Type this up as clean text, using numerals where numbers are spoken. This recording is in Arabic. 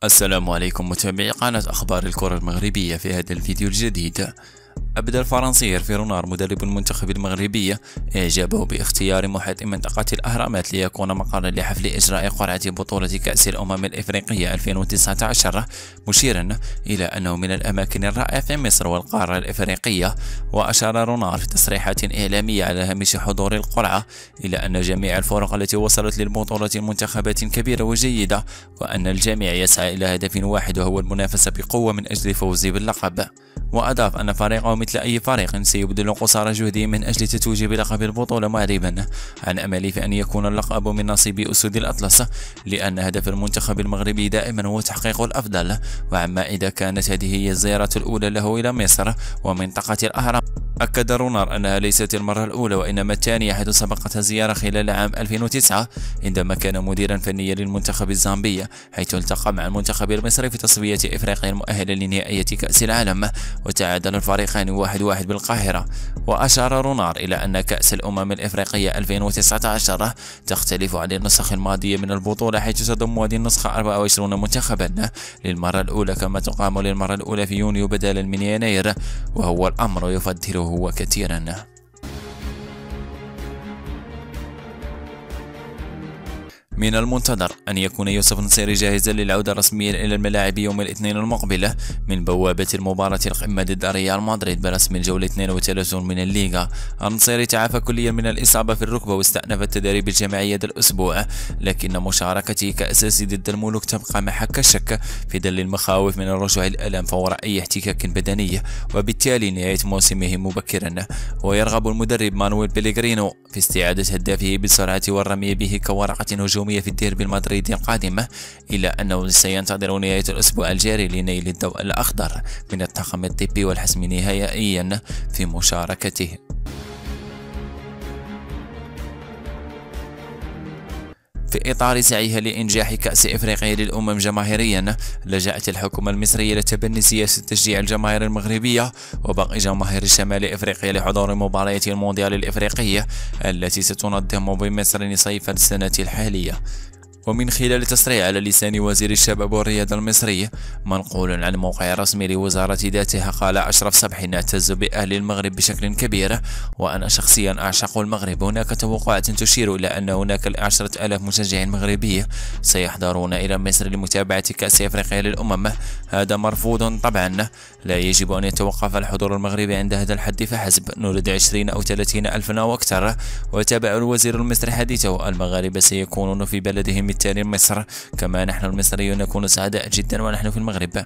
السلام عليكم متابعي قناة أخبار الكرة المغربية. في هذا الفيديو الجديد أبدى الفرنسي هيرفي رونار مدرب المنتخب المغربي إعجابه باختيار محيط منطقة الأهرامات ليكون مقرا لحفل إجراء قرعة بطولة كأس الأمم الإفريقية 2019، مشيرا إلى أنه من الأماكن الرائعة في مصر والقارة الإفريقية. وأشار رونار في تصريحات إعلامية على هامش حضور القرعة إلى أن جميع الفرق التي وصلت للبطولة منتخبات كبيرة وجيدة، وأن الجميع يسعى إلى هدف واحد وهو المنافسة بقوة من أجل الفوز باللقب. وأضاف أن فريقه مثل أي فريق سيبذل قصارى جهده من أجل التتويج بلقب البطولة، معربا عن أمله في أن يكون اللقب من نصيب أسود الأطلس، لأن هدف المنتخب المغربي دائما هو تحقيق الأفضل. وعما إذا كانت هذه هي الزيارة الأولى له إلى مصر ومنطقة الأهرام، أكد رونار أنها ليست المرة الأولى وإنما الثانية، حيث سبقتها زيارة خلال عام 2009 عندما كان مديرا فنيا للمنتخب الزامبي، حيث التقى مع المنتخب المصري في تصفية إفريقيا المؤهلة لنهائية كأس العالم، وتعادل الفريقان 1-1 بالقاهرة. وأشار رونار إلى أن كأس الأمم الإفريقية 2019 تختلف عن النسخ الماضية من البطولة، حيث تضم هذه النسخة 24 منتخبا للمرة الأولى، كما تقام للمرة الأولى في يونيو بدلا من يناير، وهو الأمر يفضله هو كثيرا. من المنتظر أن يكون يوسف النصيري جاهزا للعودة رسميا إلى الملاعب يوم الاثنين المقبل من بوابة المباراة القمة ضد ريال مدريد برسم الجولة 32 من الليغا. النصيري تعافى كليا من الإصابة في الركبة واستأنف التدريب الجماعي هذا الأسبوع، لكن مشاركته كأساسي ضد الملوك تبقى محك الشك في ظل المخاوف من الرجوع الألم فور أي احتكاك بدني، وبالتالي نهاية موسمه مبكرا. ويرغب المدرب مانويل بيليغرينو في استعادة هدافه بالسرعة والرمي به كورقة هجومية في الديربي المدريدي القادم، إلا أنه سينتظر نهاية الأسبوع الجاري لنيل الضوء الأخضر من الطاقم الطبي والحسم نهائيا في مشاركته. في إطار سعيها لإنجاح كأس إفريقيا للأمم جماهيريا، لجأت الحكومة المصرية لتبني سياسة تشجيع الجماهير المغربية وباقي جماهير شمال إفريقيا لحضور مباريات المونديال الإفريقية التي ستنظم بمصر صيف السنة الحالية. ومن خلال تصريح على لسان وزير الشباب والرياضة المصري منقول عن موقع رسمي لوزارة ذاتها، قال أشرف صبحي: نعتز بأهل المغرب بشكل كبير، وأنا شخصيا أعشق المغرب. هناك توقعات تشير إلى أن هناك 10,000 مشجع مغربي سيحضرون إلى مصر لمتابعة كأس إفريقيا للأمم. هذا مرفوض طبعا، لا يجب أن يتوقف الحضور المغربي عند هذا الحد فحسب، نريد 20 أو 30 ألفا أو أكثر. وتابع الوزير المصري حديثه: المغاربة سيكونون في بلدهم التالي مصر، كما نحن المصريون نكون سعداء جدا ونحن في المغرب.